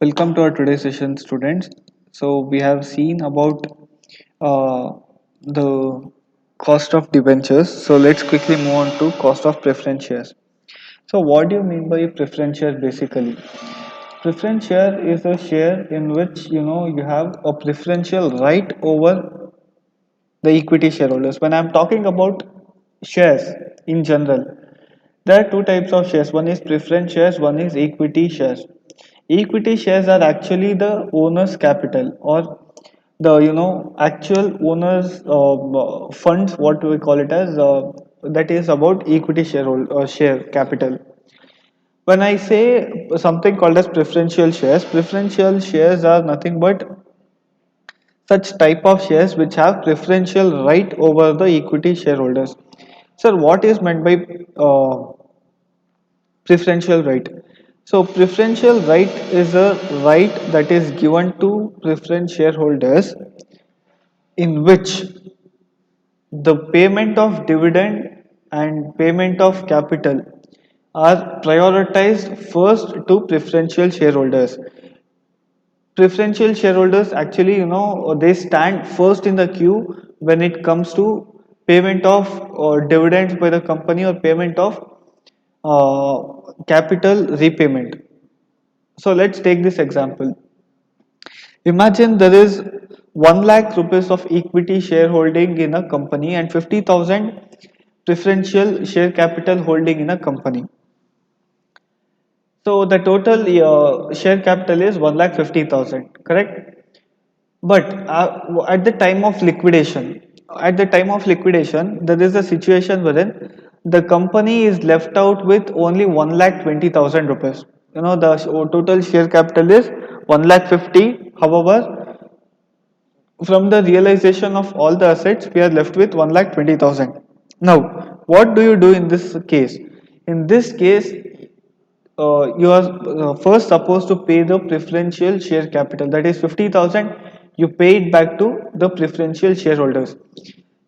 Welcome to our today's session, students. So we have seen about the cost of debentures. So let's quickly move on to cost of preference shares. So what do you mean by preference share basically? Preference share is a share in which you have a preferential right over the equity shareholders. When I'm talking about shares in general, there are two types of shares. One is preference shares, one is equity shares. Equity shares are actually the owner's capital, or the actual owner's funds, what we call it as, that is about equity shareholder share capital. When I say something called as preferential shares are nothing but such type of shares which have preferential right over the equity shareholders. Sir, what is meant by preferential right? So preferential right is a right that is given to preference shareholders in which the payment of dividend and payment of capital are prioritized first to preferential shareholders. Preferential shareholders actually, they stand first in the queue when it comes to payment of dividends by the company or payment of capital repayment. So let's take this example. Imagine there is 1 lakh rupees of equity shareholding in a company and 50,000 preferential share capital holding in a company. So the total share capital is 1,50,000, correct? But at the time of liquidation, there is a situation wherein the company is left out with only 1,20,000 rupees. The total share capital is 1,50,000. However, from the realization of all the assets, we are left with 1,20,000. Now, what do you do in this case? In this case, you are first supposed to pay the preferential share capital, that is 50,000. You pay it back to the preferential shareholders.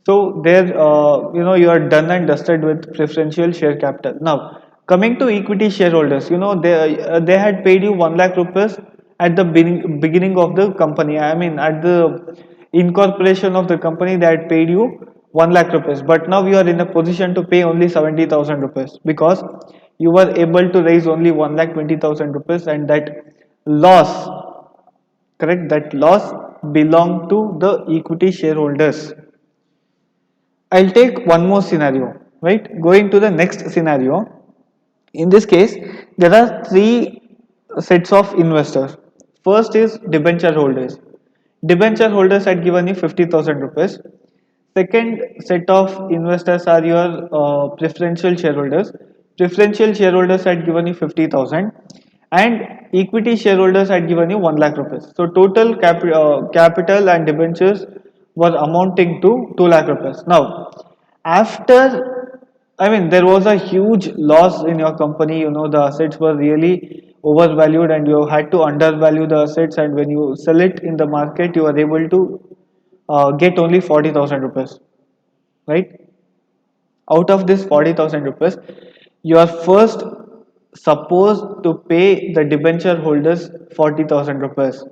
So there, you are done and dusted with preferential share capital. Now, coming to equity shareholders, they had paid you 1 lakh rupees at the beginning of the company. I mean, at the incorporation of the company, they had paid you 1 lakh rupees. But now you are in a position to pay only 70,000 rupees because you were able to raise only 1,20,000 rupees, and that loss, correct? That loss belonged to the equity shareholders. I'll take one more scenario, right? Going to the next scenario. In this case, there are three sets of investors. First is debenture holders. Debenture holders had given you 50,000 rupees. Second set of investors are your preferential shareholders. Preferential shareholders had given you 50,000, and equity shareholders had given you 1 lakh rupees. So total capital and debentures were amounting to 2 lakh rupees. Now, after, I mean, there was a huge loss in your company. The assets were really overvalued, and you had to undervalue the assets. And when you sell it in the market, you are able to get only 40,000 rupees, right? Out of this 40,000 rupees, you are first supposed to pay the debenture holders 40,000 rupees.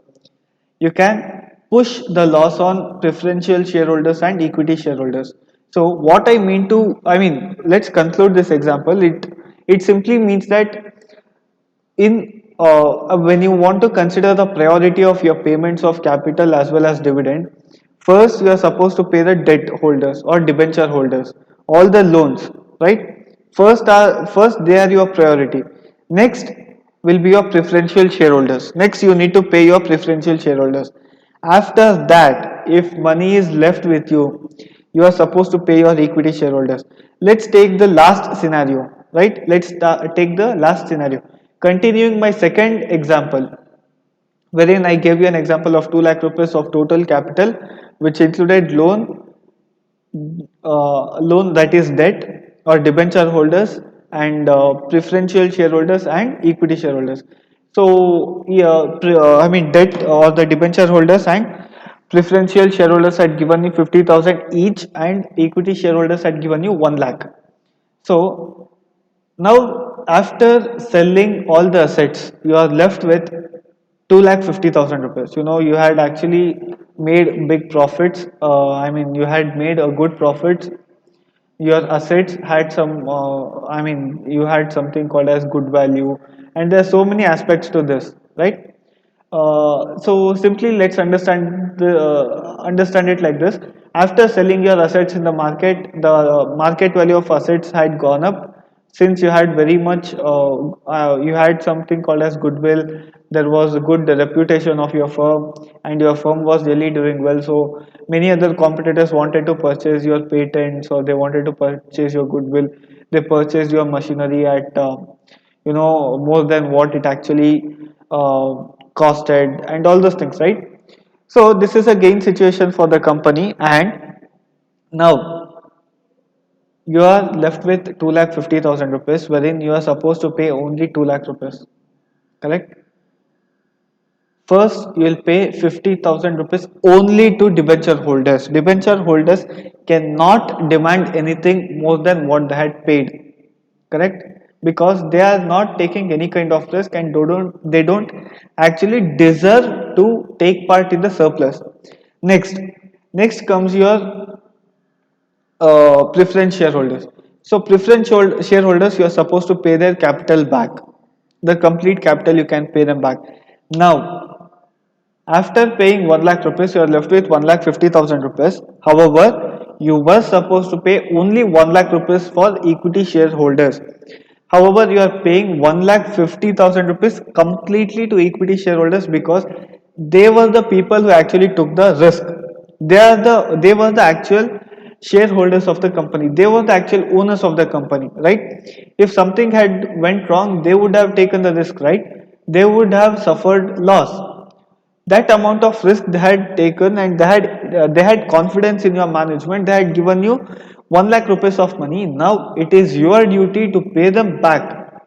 You can push the loss on preferential shareholders and equity shareholders. So what I mean, let's conclude this example. It simply means that in when you want to consider the priority of your payments of capital as well as dividend, first you are supposed to pay the debt holders or debenture holders, all the loans, right? First they are your priority. Next will be your preferential shareholders. Next you need to pay your preferential shareholders. After that, if money is left with you, you are supposed to pay your equity shareholders. Let's take the last scenario, right? Take the last scenario. Continuing my second example, wherein I gave you an example of 2 lakh rupees of total capital, which included loan, that is debt or debenture holders, and preferential shareholders and equity shareholders. So yeah, I mean, debt or the debenture holders and preferential shareholders had given you 50,000 each, and equity shareholders had given you 1 lakh. So now, after selling all the assets, you are left with 2,50,000 rupees. You had actually made big profits. I mean, you had made a good profits. Your assets had some, I mean, you had something called as good value, and there are so many aspects to this, right? So simply let's understand it like this. After selling your assets in the market, the market value of assets had gone up. Since you had very much, you had something called as goodwill. There was a good reputation of your firm, and your firm was really doing well. So many other competitors wanted to purchase your patents, or they wanted to purchase your goodwill. They purchased your machinery at, more than what it actually uh, costed, and all those things, right? So this is a gain situation for the company, and now you are left with 2,50,000 rupees, wherein you are supposed to pay only 2 lakh rupees, correct? First, you will pay 50,000 rupees only to debenture holders. Debenture holders cannot demand anything more than what they had paid, correct? Because they are not taking any kind of risk, and they don't actually deserve to take part in the surplus. Next comes your preference shareholders. So shareholders, you are supposed to pay their capital back, the complete capital. You can pay them back. Now, after paying 1 lakh rupees, you are left with 1,50,000 rupees. However, you were supposed to pay only 1 lakh rupees for equity shareholders. However, you are paying 1,50,000 rupees completely to equity shareholders, because they were the people who actually took the risk. They were the actual shareholders of the company. They were the actual owners of the company, right? If something had went wrong, they would have taken the risk, right? They would have suffered loss. That amount of risk they had taken, and they had confidence in your management. They had given you 1 lakh rupees of money. Now it is your duty to pay them back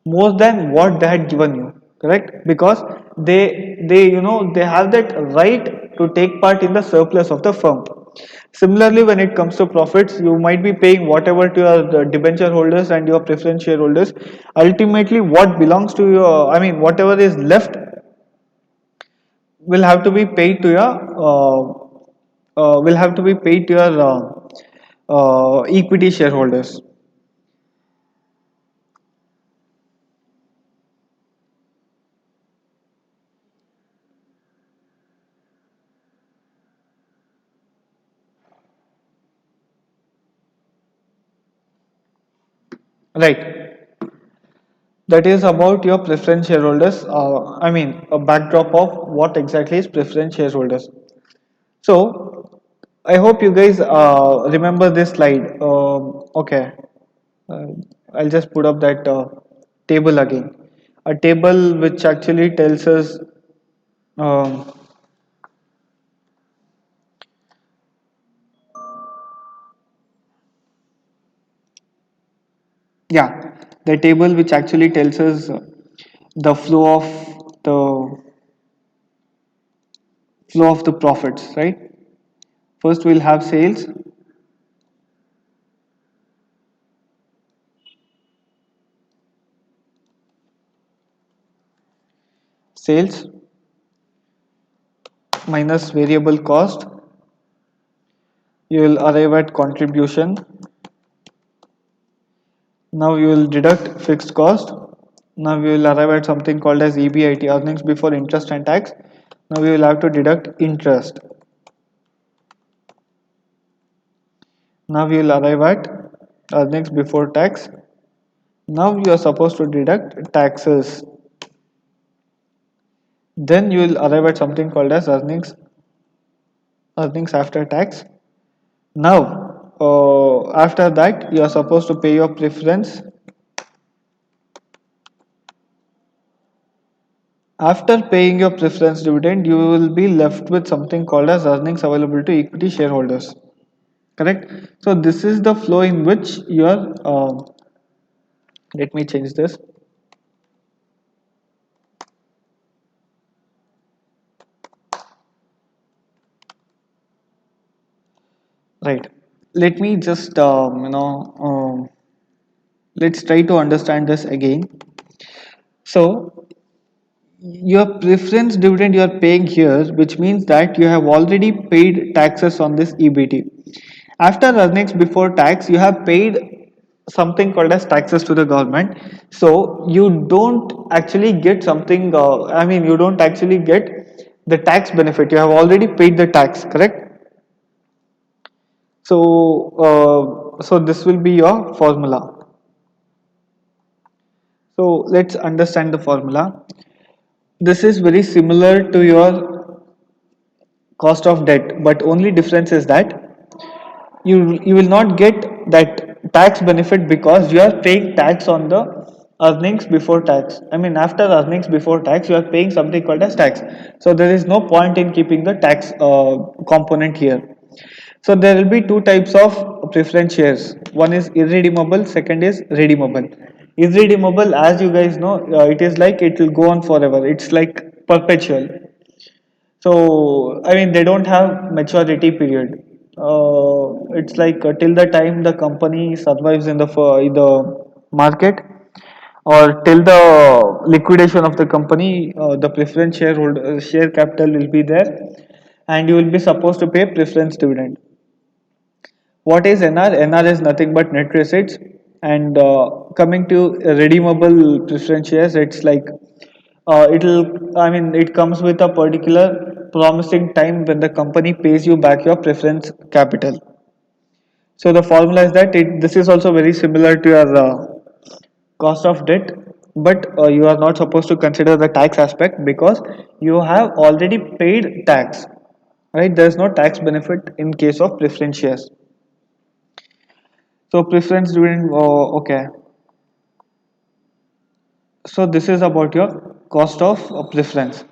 more than what they had given you, correct? Because they have that right to take part in the surplus of the firm. Similarly, when it comes to profits, you might be paying whatever to your debenture holders and your preference shareholders. Ultimately, what belongs to your, I mean, whatever is left will have to be paid to your will have to be paid to your equity shareholders. Right. That is about your preference shareholders. I mean, a backdrop of what exactly is preference shareholders. So, I hope you guys remember this slide. Okay, uh, I'll just put up that table again. A table which actually tells us, um, yeah, the table which actually tells us the the flow of the profits, right? First, we'll have sales minus variable cost. You will arrive at contribution. Now you will deduct fixed cost. Now we will arrive at something called as EBIT, earnings before interest and tax. Now we will have to deduct interest. Now we will arrive at earnings before tax. Now you are supposed to deduct taxes. Then you will arrive at something called as earnings after tax. Now, after that, you are supposed to pay your preference. After paying your preference dividend, you will be left with something called as earnings available to equity shareholders. Correct? So this is the flow in which you are. Let me change this. Right. Let me just let's try to understand this again. So your preference dividend you are paying here, which means that you have already paid taxes on this EBT. After earnings before tax, you have paid something called as taxes to the government. So you don't actually get something. I mean, you don't actually get the tax benefit. You have already paid the tax, correct? So this will be your formula. So let's understand the formula. This is very similar to your cost of debt, but only difference is that you will not get that tax benefit because you are paying tax on the earnings before tax. I mean, after earnings before tax, you are paying something called as tax. So there is no point in keeping the tax component here. So there will be two types of preference shares. One is irredeemable, second is redeemable. Irredeemable, as you guys know, it is like it will go on forever. It's like perpetual. So, I mean, they don't have maturity period. It's like till the time the company survives in the market, or till the liquidation of the company, the preference shareholder share capital will be there, and you will be supposed to pay preference dividend. What is NR? NR is nothing but net receipts. And coming to redeemable preference shares, it's like I mean, it comes with a particular promising time when the company pays you back your preference capital. So the formula is that this is also very similar to your cost of debt, but you are not supposed to consider the tax aspect because you have already paid tax, right? There is no tax benefit in case of preference shares. So preference during okay. So this is about your cost of preference.